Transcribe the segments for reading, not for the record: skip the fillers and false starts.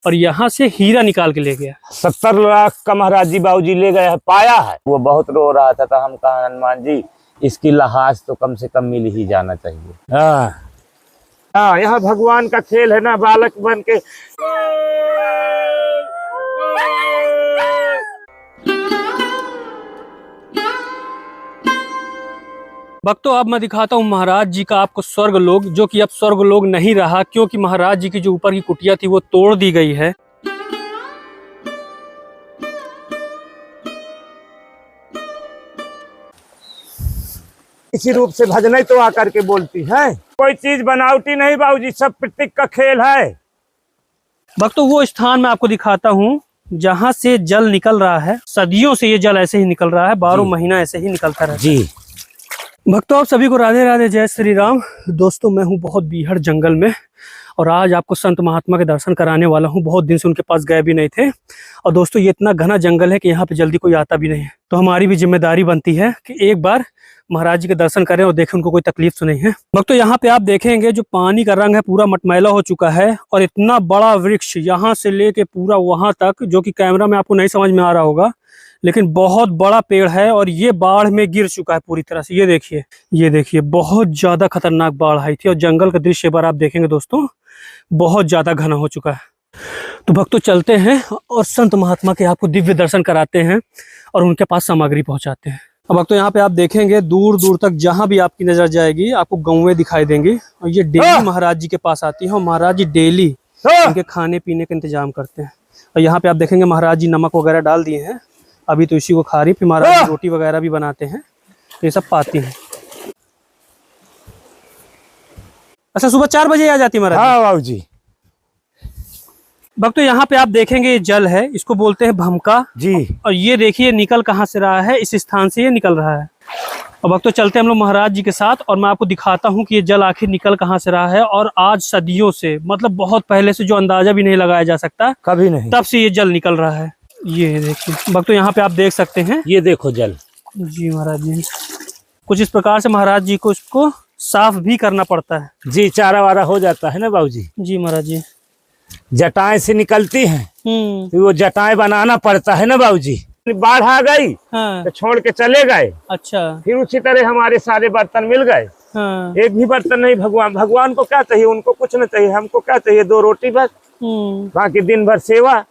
और यहाँ से हीरा निकाल के ले गया। 70 लाख का महाराज जी बाबूजी ले गए, पाया है। वो बहुत रो रहा था तो हम कहा हनुमान जी इसकी लहाज तो कम से कम मिल ही जाना चाहिए। हाँ, यहाँ भगवान का खेल है ना, बालक बन के। भक्तों, अब मैं दिखाता हूँ महाराज जी का आपको स्वर्ग लोक, जो कि अब स्वर्ग लोक नहीं रहा, क्योंकि महाराज जी की जो ऊपर की कुटिया थी वो तोड़ दी गई है। इसी रूप से भजन तो आकर के बोलती है। कोई चीज बनावटी नहीं बाबूजी, सब प्रतीक का खेल है। भक्तों, वो स्थान मैं आपको दिखाता हूँ जहाँ से जल निकल रहा है। सदियों से ये जल ऐसे ही निकल रहा है, 12 महीना ऐसे ही निकलता रहता है जी। भक्तों, आप सभी को राधे राधे, जय श्री राम। दोस्तों, मैं हूँ बहुत बीहड़ जंगल में और आज आपको संत महात्मा के दर्शन कराने वाला हूँ। बहुत दिन से उनके पास गए भी नहीं थे। और दोस्तों, ये इतना घना जंगल है कि यहाँ पे जल्दी कोई आता भी नहीं है, तो हमारी भी जिम्मेदारी बनती है कि एक बार महाराज जी के दर्शन करें और देखें उनको कोई तकलीफ तो नहीं है। भक्तों, यहाँ पे आप देखेंगे जो पानी का रंग है पूरा मटमैला हो चुका है और इतना बड़ा वृक्ष यहाँ से लेके पूरा वहां तक, जो कि कैमरा में आपको नहीं समझ में आ रहा होगा, लेकिन बहुत बड़ा पेड़ है और ये बाढ़ में गिर चुका है पूरी तरह से। ये देखिए बहुत ज्यादा खतरनाक बाढ़ आई थी और जंगल का दृश्य एक बार आप देखेंगे दोस्तों, बहुत ज्यादा घना हो चुका है। तो भक्तों, चलते हैं और संत महात्मा के आपको दिव्य दर्शन कराते हैं और उनके पास सामग्री पहुंचाते हैं। अब भक्तों, यहाँ पे आप देखेंगे दूर दूर तक जहां भी आपकी नजर जाएगी आपको गौवें दिखाई देंगी और ये डेली महाराज जी के पास आती है और महाराज जी डेली उनके खाने पीने का इंतजाम करते हैं। और यहाँ पे आप देखेंगे महाराज जी नमक वगैरह डाल दिए हैं, अभी तो इसी को खा रही। फिर महाराज जी रोटी वगैरह भी बनाते हैं, तो ये सब पाती हैं। अच्छा, सुबह 4 बजे आ जाती है महाराज? हाँ बाबू जी। भक्तों, यहाँ पे आप देखेंगे ये जल है, इसको बोलते हैं भमका जी। और ये देखिए निकल कहाँ से रहा है, इस स्थान से ये निकल रहा है। और भक्तों, चलते हैं हम लोग महाराज जी के साथ और मैं आपको दिखाता हूँ कि ये जल आखिर निकल कहाँ से रहा है। और आज सदियों से, मतलब बहुत पहले से, जो अंदाजा भी नहीं लगाया जा सकता, कभी नहीं, तब से ये जल निकल रहा है। ये देखिए भक्तों, यहाँ पे आप देख सकते हैं, ये देखो जल। जी महाराज जी, कुछ इस प्रकार से महाराज जी को इसको साफ भी करना पड़ता है। जी, चारा वारा हो जाता है ना बाबू जी। जी महाराज जी, जटाएं से निकलती हैं, तो वो जटाएं बनाना पड़ता है ना बाबू जी। बाढ़ आ गई हाँ। तो छोड़ के चले गए। अच्छा। फिर उसी तरह हमारे सारे बर्तन मिल गए। हाँ। एक भी बर्तन नहीं। भगवान को क्या चाहिए? उनको कुछ नहीं चाहिए, हमको क्या चाहिए? 2 रोटी बस, बाकी दिन भर सेवा।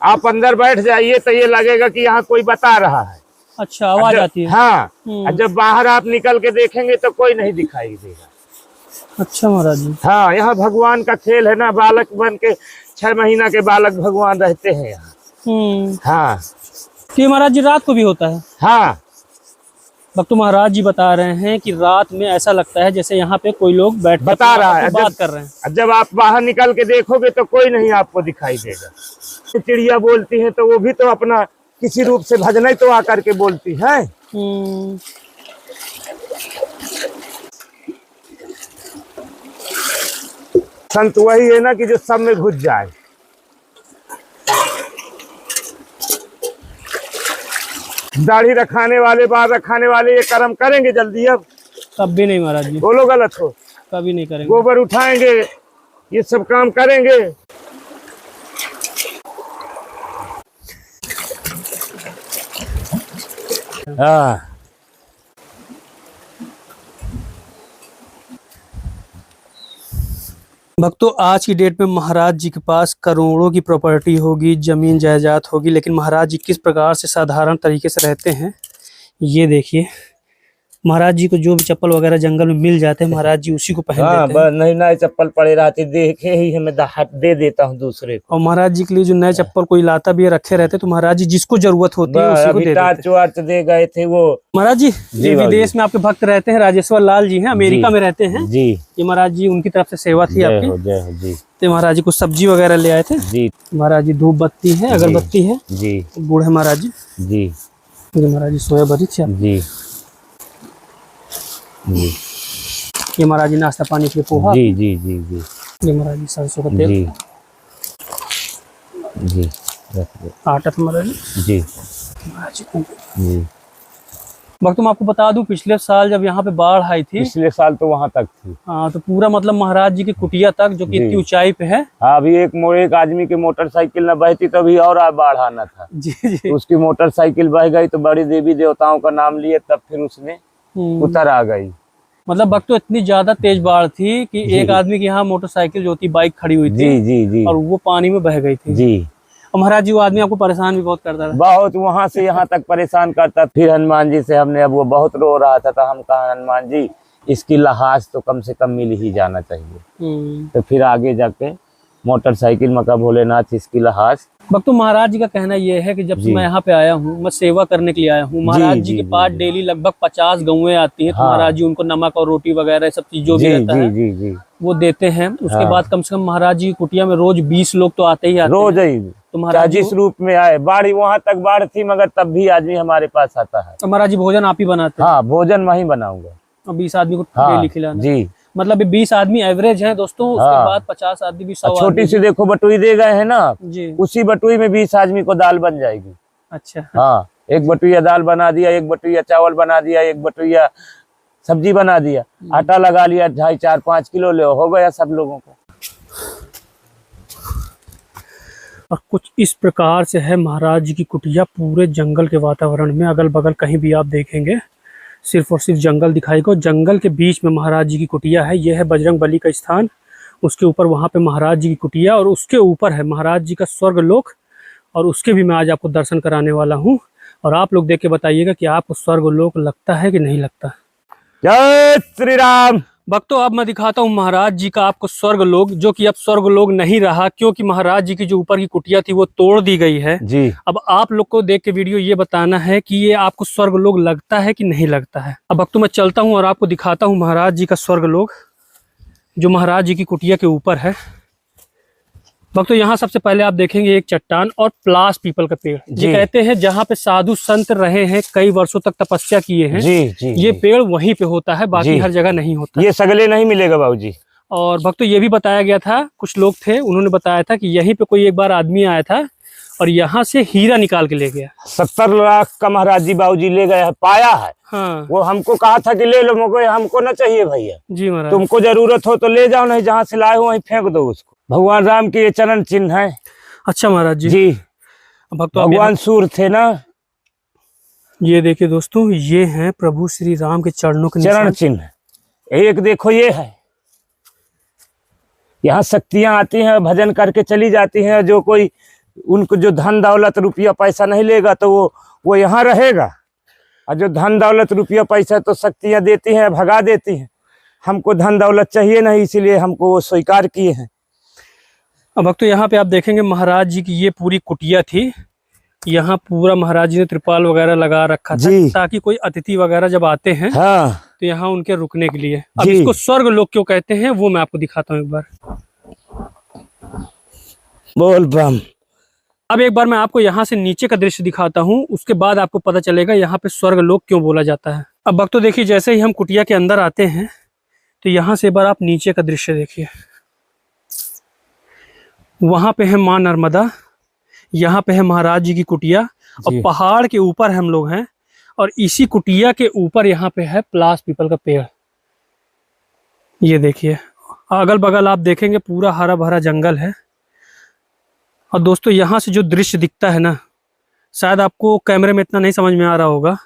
आप अंदर बैठ जाइए तो ये लगेगा कि यहाँ कोई बता रहा है। अच्छा, आवाज आती है। हाँ, और जब बाहर आप निकल के देखेंगे तो कोई नहीं दिखाई देगा। अच्छा महाराज जी। हाँ, यहाँ भगवान का खेल है ना, बालक बन के 6 महीना के बालक भगवान रहते हैं यहाँ। हाँ, तो महाराज जी रात को भी होता है? हाँ। भक्तों, महाराज जी बता रहे हैं कि रात में ऐसा लगता है जैसे यहाँ पे कोई लोग बैठ बता रहा है, बात कर रहे हैं। जब आप बाहर निकल के देखोगे तो कोई नहीं आपको दिखाई देगा। चिड़िया बोलती है तो वो भी तो अपना किसी रूप से भजन तो आकर के बोलती है। संत वही है ना कि जो सब में घुस जाए। दाढ़ी रखाने वाले, बाल रखाने वाले ये कर्म करेंगे जल्दी? अब कभी नहीं महाराज जी। बोलो गलत हो? कभी नहीं करेंगे। गोबर उठाएंगे, ये सब काम करेंगे। हाँ। भक्तों, आज की डेट में महाराज जी के पास करोड़ों की प्रॉपर्टी होगी, जमीन जायदाद होगी, लेकिन महाराज जी किस प्रकार से साधारण तरीके से रहते हैं ये देखिए। महाराज जी को जो भी चप्पल वगैरह जंगल में मिल जाते हैं महाराज जी उसी को पहन लेते हैं। नहीं, नए चप्पल पड़े रहते देखे ही हमें दे देता हूँ दूसरे को। और महाराज जी के लिए जो नए चप्पल कोई लाता भी है, रखे रहते, तो महाराज जी जिसको जरूरत होती है उसी को दे देते हैं। दे गए थे वो महाराज जी। जी विदेश में आपके भक्त रहते हैं, राजेश्वर लाल जी हैं, अमेरिका में रहते हैं जी। ये महाराज जी उनकी तरफ से सेवा थी आपकी जी। तो महाराज जी कुछ सब्जी वगैरह ले आए थे जी। महाराज जी धूप बत्ती है, अगरबत्ती है जी। बूढ़े महाराज जी जी। महाराज जी सोया बरी थी जी। ये महाराज जी नाश्ता पानी के पोहा जी जी जी जी। ये महाराज जी सरसों का तेल जी जी। आटा था महाराज जी जी। महाराज जी भक्तों मैं आपको बता दूं, पिछले साल जब यहाँ पे बाढ़ आई थी, पिछले साल तो वहां तक थी। हाँ, तो पूरा मतलब महाराज जी की कुटिया तक, जो कि जी। इतनी ऊंचाई पे है। हाँ, अभी एक आदमी की मोटरसाइकिल न बहती तो अभी और बाढ़ आना था। जी जी। तो उसकी मोटरसाइकिल बह गई तो बड़ी देवी देवताओं का नाम लिए, तब फिर उसने उतर आ गई। मतलब भक्तों इतनी ज्यादा तेज बाढ़ थी कि जी। एक आदमी की यहाँ मोटरसाइकिल जो थी, बाइक खड़ी हुई थी, जी जी जी और वो पानी में बह गई थी। जी। और महाराज जी वो आदमी आपको परेशान भी बहुत करता था। बहुत, वहां से यहाँ तक परेशान करता। फिर हनुमान जी से हमने, अब वो बहुत रो रहा था तो हम कहा हनुमान जी इसकी लहाज तो कम से कम मिल ही जाना चाहिए। तो फिर आगे जाके मोटरसाइकिल मका भोलेनाथ इसकी लहाज। भक्तों महाराज जी का कहना यह है कि जब से मैं यहाँ पे आया हूँ, मैं सेवा करने के लिए आया हूँ। महाराज जी के पास डेली लगभग 50 गौएं आती हैं। तो महाराज जी उनको नमक और रोटी वगैरह सब चीज जो भी रहता है जी जी वो देते हैं। उसके बाद कम से कम महाराज जी की कुटिया में रोज 20 लोग तो आते ही आते रोज ही। तो महाराज जिस रूप में आए, बाढ़ वहां तक बाढ़ थी मगर तब भी आदमी हमारे पास आता है। तो महाराज जी भोजन आप ही बनाते हैं? हाँ, भोजन मैं ही बनाऊंगा। 20 आदमी को हाँ, डेली खिलाना जी। मतलब 20 आदमी एवरेज है दोस्तों। उसके बाद 50 आदमी भी 100 छोटी सी देखो बटुई दे गए हैं ना जी, उसी बटुई में 20 आदमी को दाल बन जाएगी। अच्छा। हाँ, एक बटुइया दाल बना दिया, एक बटुइया चावल बना दिया, एक बटुइया सब्जी बना दिया, आटा लगा लिया 2.5 4 5 किलो ले हो गया सब लोगों को। और कुछ इस प्रकार से है महाराज जी की कुटिया, पूरे जंगल के वातावरण में। अगल बगल कहीं भी आप देखेंगे सिर्फ और सिर्फ जंगल दिखाई को। जंगल के बीच में महाराज जी की कुटिया है। यह है बजरंग बली का स्थान, उसके ऊपर वहाँ पे महाराज जी की कुटिया, और उसके ऊपर है महाराज जी का स्वर्ग लोक। और उसके भी मैं आज आपको दर्शन कराने वाला हूँ। और आप लोग देख के बताइएगा कि आपको स्वर्ग लोक लगता है कि नहीं लगता। जय श्री राम। भक्तों अब मैं दिखाता हूँ महाराज जी का आपको स्वर्ग लोक, जो कि अब स्वर्ग लोक नहीं रहा, क्योंकि महाराज जी की जो ऊपर की कुटिया थी वो तोड़ दी गई है जी। अब आप लोग को देख के वीडियो ये बताना है कि ये आपको स्वर्ग लोक लगता है कि नहीं लगता है। अब भक्तों मैं चलता हूँ और आपको दिखाता हूँ महाराज जी का स्वर्ग लोक, जो महाराज जी की कुटिया के ऊपर है। भक्तों यहाँ सबसे पहले आप देखेंगे एक चट्टान और प्लास पीपल का पेड़। ये कहते हैं जहाँ पे साधु संत रहे हैं, कई वर्षों तक तपस्या किए हैं, ये पेड़ वहीं पे होता है, बाकी हर जगह नहीं होता। ये सगले नहीं मिलेगा बाबूजी। और भक्तों ये भी बताया गया था, कुछ लोग थे उन्होंने बताया था कि यहीं पे कोई एक बार आदमी आया था और यहाँ से हीरा निकाल के ले गया। 70 लाख का महाराज जी बाबूजी ले गए है, पाया है। हाँ, वो हमको कहा था कि ले लो, मगर हमको ना चाहिए भैया। जी महाराज, तुमको जरूरत हो तो ले जाओ, नहीं जहाँ से लाए हो वहीं फेंक दो उसको। भगवान राम के ये चरण चिन्ह है। अच्छा महाराज जी। जी, भक्तों भगवान सूर थे ना। ये देखिए दोस्तों, ये हैं प्रभु श्री राम के चरणों के चरण चिन्ह। एक देखो ये है, यहाँ शक्तियां आती हैं, भजन करके चली जाती हैं। जो कोई उनको जो धन दौलत रुपया पैसा नहीं लेगा तो वो यहाँ रहेगा, और जो धन दौलत रुपया पैसा तो शक्तियां देती हैं, भगा देती हैं। हमको धन दौलत चाहिए नहीं, इसीलिए हमको वो स्वीकार किए हैं। अब भक्तों यहाँ पे आप देखेंगे महाराज जी की ये पूरी कुटिया थी। यहाँ पूरा महाराज जी ने त्रिपाल वगैरह लगा रखा था ताकि कोई अतिथि वगैरह जब आते हैं तो यहाँ उनके रुकने के लिए। अब इसको स्वर्ग लोक क्यों कहते हैं वो मैं आपको दिखाता हूँ एक बार। बोल बम। अब एक बार मैं आपको यहाँ से नीचे का दृश्य दिखाता हूँ, उसके बाद आपको पता चलेगा यहाँ पे स्वर्ग लोक क्यों बोला जाता है। अब भक्तों देखिए, जैसे ही हम कुटिया के अंदर आते हैं तो यहाँ से एक बार आप नीचे का दृश्य देखिए। वहां पे है माँ नर्मदा, यहाँ पे है महाराज जी की कुटिया, और पहाड़ के ऊपर हम लोग हैं। और इसी कुटिया के ऊपर यहाँ पे है प्लास पीपल का पेड़। ये देखिए, अगल बगल आप देखेंगे पूरा हरा भरा जंगल है। और दोस्तों यहाँ से जो दृश्य दिखता है ना, शायद आपको कैमरे में इतना नहीं समझ में आ रहा होगा,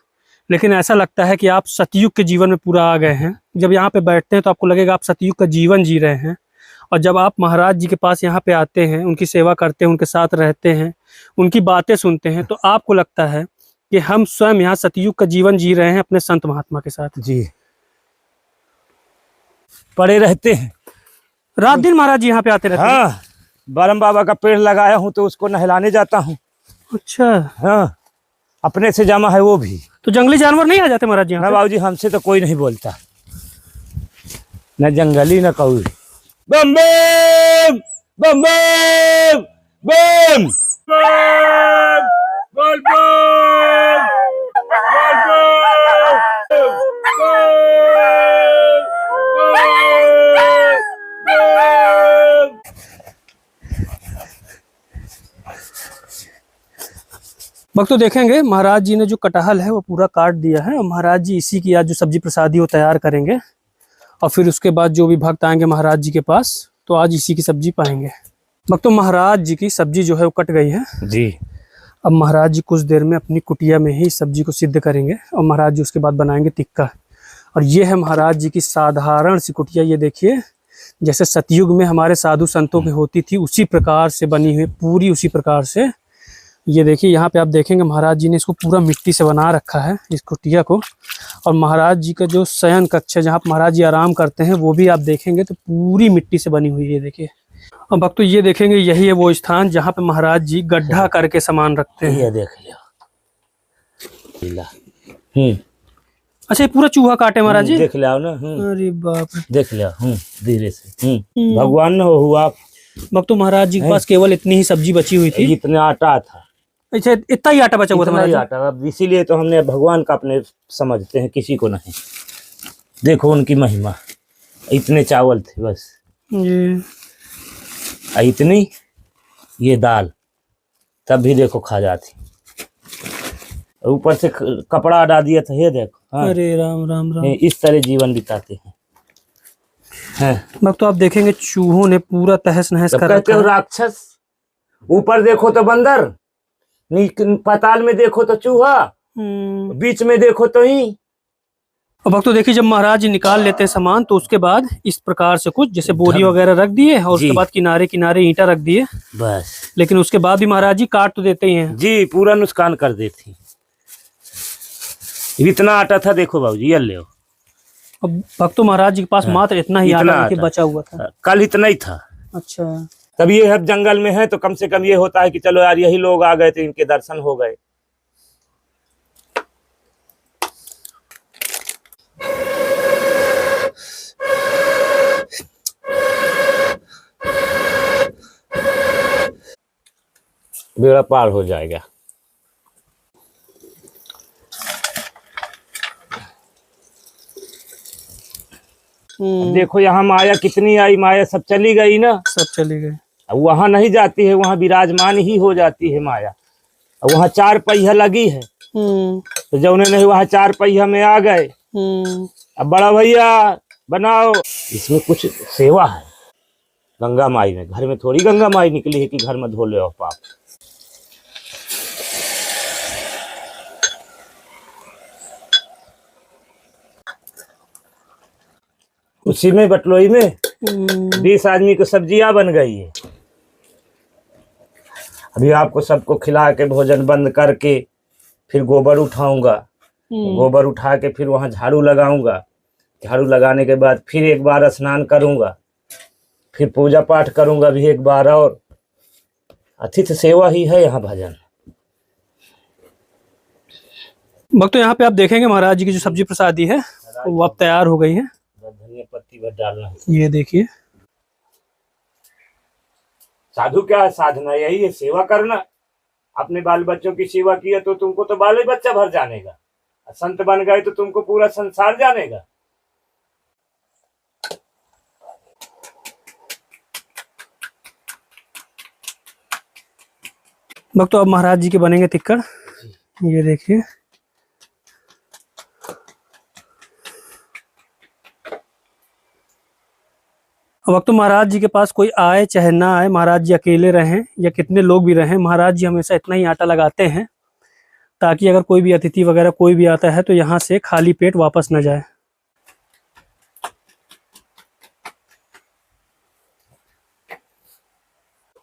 लेकिन ऐसा लगता है कि आप सतयुग के जीवन में पूरा आ गए हैं। जब यहाँ पे बैठते हैं तो आपको लगेगा आप सतयुग का जीवन जी रहे हैं। और जब आप महाराज जी के पास यहाँ पे आते हैं, उनकी सेवा करते हैं, उनके साथ रहते हैं, उनकी बातें सुनते हैं, तो आपको लगता है कि हम स्वयं यहाँ सतयुग का जीवन जी रहे हैं अपने संत महात्मा के साथ। जी, पड़े रहते हैं रात दिन महाराज जी यहाँ पे आते रहते हैं। हाँ, बरम बाबा का पेड़ लगाया हूँ तो उसको नहलाने जाता हूँ। अच्छा, हाँ, अपने से जमा है वो भी। तो जंगली जानवर नहीं आ जाते महाराज जी? ना बाबूजी, हमसे तो कोई नहीं बोलता, न जंगली न कौड़ी। बम बम बम बम बम बम बम भक्तों देखेंगे महाराज जी ने जो कटहल है वो पूरा काट दिया है और महाराज जी इसी की आज जो सब्जी प्रसादी वो तैयार करेंगे और फिर उसके बाद जो भी भक्त आएंगे महाराज जी के पास तो आज इसी की सब्जी पाएंगे। भक्तों महाराज जी की सब्जी जो है वो कट गई है जी। अब महाराज जी कुछ देर में अपनी कुटिया में ही इस सब्जी को सिद्ध करेंगे और महाराज जी उसके बाद बनाएंगे टिक्का। और ये है महाराज जी की साधारण सी कुटिया, ये देखिए जैसे सतयुग में हमारे साधु संतों की होती थी उसी प्रकार से बनी हुई, पूरी उसी प्रकार से। ये देखिए यहाँ पे आप देखेंगे महाराज जी ने इसको पूरा मिट्टी से बना रखा है इस कुटिया को। और महाराज जी का जो शयन कक्ष है जहाँ पे महाराज जी आराम करते हैं वो भी आप देखेंगे तो पूरी मिट्टी से बनी हुई है, देखिए। और भक्तों ये देखेंगे यही है वो स्थान जहाँ पे महाराज जी गड्ढा करके सामान रखते हैं। ये देख लिया। अच्छा ये पूरा चूहा काटे महाराज जी? देख लिया ना। अरे बाप रे, देख लिया। धीरे से भगवान न हुआ। भक्तों महाराज जी के पास केवल इतनी ही सब्जी बची हुई थी, इतना आटा था। अच्छा इतना ही आटा बचा हुआ था इतना ही महाराज आटा, अब इसीलिए तो हमने भगवान का अपने समझते हैं, किसी को नहीं। देखो उनकी महिमा, इतने चावल थे बस जी। इतनी ये दाल, तब भी देखो खा जाती। ऊपर से कपड़ा हटा दिया था, ये देखो। हाँ। अरे राम राम राम। इस तरह जीवन बिताते हैं। भक्तों आप देखेंगे चूहों ने पूरा तहस नहस कर कहते रखा हो है। राक्षस, ऊपर देखो तो बंदर, पाताल में देखो तो चूहा, बीच में देखो तो ही। और भक्तों देखिए जब महाराज जी निकाल लेते हैं सामान तो उसके बाद इस प्रकार से कुछ जैसे बोरी वगैरह रख दिए और उसके बाद किनारे किनारे ईंटा रख दिए बस। लेकिन उसके बाद भी महाराज जी काट तो देते ही हैं जी, पूरा नुकसान कर देती। इतना आटा था देखो बाबूजी, ये ले। अब भक्तों महाराज जी के पास मात्र इतना ही आटा बचा हुआ था, कल इतना ही था। अच्छा तब ये है जंगल में है तो कम से कम ये होता है कि चलो यार यही लोग आ गए तो इनके दर्शन हो गए। बेड़ा पार हो जाएगा। देखो यहाँ माया कितनी आई, माया सब चली गई ना, सब चली गई। अब वहां नहीं जाती है, वहां विराजमान ही हो जाती है माया। अब वहां 4 पहिया लगी है तो जौने नहीं वहां 4 पहिया में आ गए। अब बड़ा भैया बनाओ, इसमें कुछ सेवा है गंगा माई में। घर में थोड़ी गंगा माई निकली है कि घर में धो ले और पाप। उसी में बटलोई में 20 आदमी को सब्जियां बन गई है। अभी आपको सबको खिला के भोजन बंद करके फिर गोबर उठाऊंगा, गोबर उठा के फिर वहां झाड़ू लगाऊंगा, झाड़ू लगाने के बाद फिर एक बार स्नान करूंगा, फिर पूजा पाठ करूंगा भी एक बार। और अतिथि सेवा ही है यहाँ भजन। भक्तों यहाँ पे आप देखेंगे महाराज जी की जो सब्जी प्रसादी है वो अब तैयार हो गई है। धनिया पत्ती भर डालना है। ये देखिए साधु क्या है, साधना यही है, सेवा करना। अपने बाल बच्चों की सेवा किया तो तुमको तो बाल बच्चा भर जानेगा, संत बन गए तो तुमको पूरा संसार जानेगा। भक्तों अब महाराज जी के बनेंगे टिक्का, ये देखिए। अब तो महाराज जी के पास कोई आए चाहे ना आए, महाराज जी अकेले रहें या कितने लोग भी रहें, महाराज जी हमेशा इतना ही आटा लगाते हैं ताकि अगर कोई भी अतिथि वगैरह कोई भी आता है तो यहाँ से खाली पेट वापस न जाए।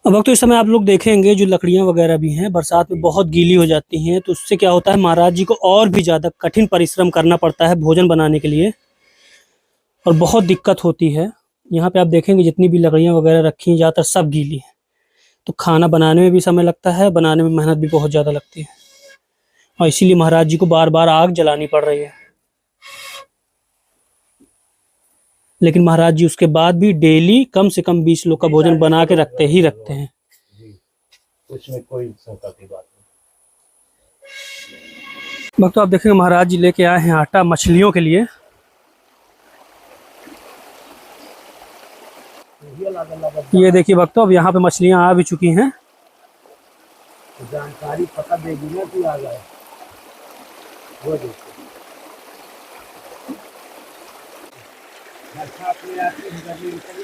अब वक्त तो इस समय आप लोग देखेंगे जो लकड़ियाँ वगैरह भी हैं बरसात में बहुत गीली हो जाती हैं तो उससे क्या होता है महाराज जी को और भी ज़्यादा कठिन परिश्रम करना पड़ता है भोजन बनाने के लिए और बहुत दिक्कत होती है। यहाँ पे आप देखेंगे जितनी भी लकड़ियाँ वगैरह रखी हैं ज़्यादातर सब गीली हैं तो खाना बनाने में भी समय लगता है, बनाने में मेहनत भी बहुत ज़्यादा लगती है और इसीलिए महाराज जी को बार बार आग जलानी पड़ रही है। लेकिन महाराज जी उसके बाद भी डेली कम से कम 20 लोग का भोजन बना के रखते हैं। उसमें कोई शंका की बात नहीं। भक्तों आप देखेंगे महाराज जी लेके आए हैं आटा मछलियों के लिए। ये देखिए भक्तों अब यहाँ पे मछलियाँ आ भी चुकी हैं। जानकारी पता देगी ना तू आ गए। वो देखो अच्छा अपने आते हैं